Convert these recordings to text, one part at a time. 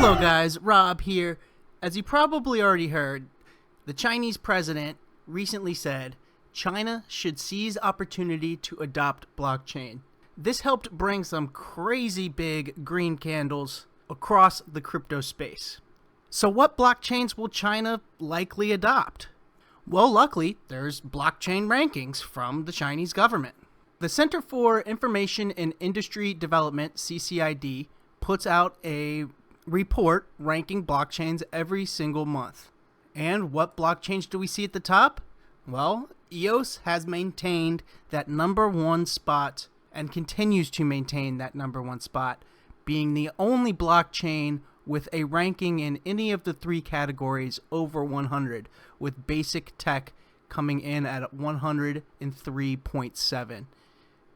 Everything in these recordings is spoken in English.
Hello guys, Rob here. As you probably already heard, the Chinese president recently said China should seize opportunity to adopt blockchain. This helped bring some crazy big green candles across the crypto space. So what blockchains will China likely adopt? Well, luckily, there's blockchain rankings from the Chinese government. The Center for Information and Industry Development, CCID, puts out a report ranking blockchains every single month. And what blockchains do we see at the top? Well, EOS has maintained that #1 spot and continues to maintain that #1 spot, being the only blockchain with a ranking in any of the 3 categories over 100, with basic tech coming in at 103.7.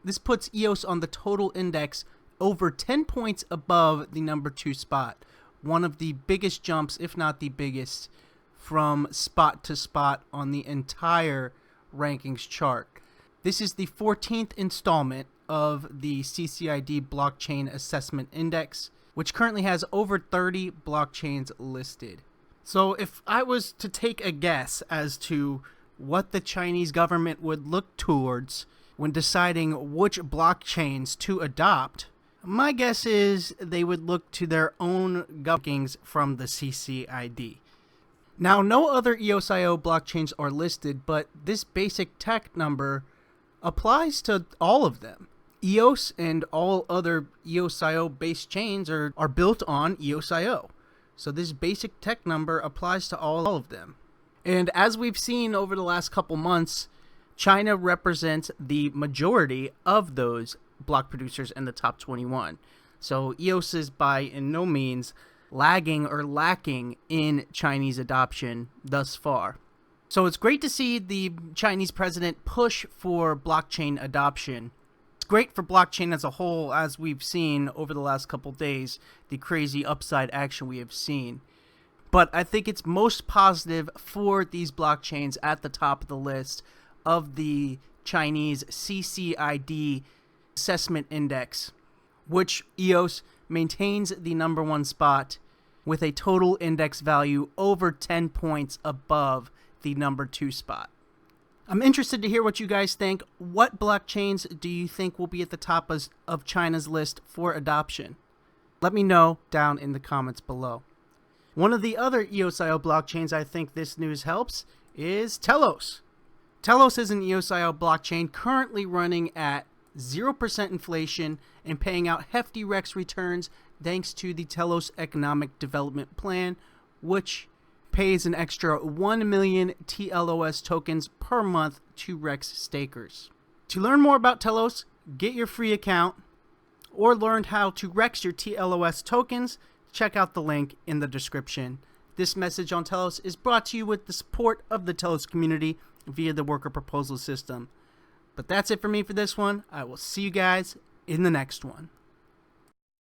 This puts EOS on the total index over 10 points above the #2 spot, one of the biggest jumps, if not the biggest, from spot to spot on the entire rankings chart. This is the 14th installment of the CCID Blockchain Assessment Index, which currently has over 30 blockchains listed. So if I was to take a guess as to what the Chinese government would look towards when deciding which blockchains to adopt, my guess is they would look to their own rankings from the CCID. Now, no other EOSIO blockchains are listed, but this basic tech number applies to all of them. EOS and all other EOSIO-based chains are built on EOSIO. So this basic tech number applies to all of them. And as we've seen over the last couple months, China represents the majority of those block producers in the top 21. So EOS is by in no means lagging or lacking in Chinese adoption thus far. So it's great to see the Chinese president push for blockchain adoption. It's great for blockchain as a whole, as we've seen over the last couple days, the crazy upside action we have seen. But I think it's most positive for these blockchains at the top of the list of the Chinese CCID Assessment Index, which EOS maintains the #1 spot with a total index value over 10 points above the #2 spot. I'm interested to hear what you guys think. What blockchains do you think will be at the top of China's list for adoption? Let me know down in the comments below. One of the other EOSIO blockchains I think this news helps is Telos. Telos is an EOSIO blockchain currently running at 0% inflation and paying out hefty REX returns thanks to the Telos Economic Development Plan, which pays an extra 1 million TLOS tokens per month to REX stakers. To learn more about Telos, get your free account, or learn how to REX your TLOS tokens, check out the link in the description. This message on Telos is brought to you with the support of the Telos community via the worker proposal system. But that's it for me for this one. I will see you guys in the next one.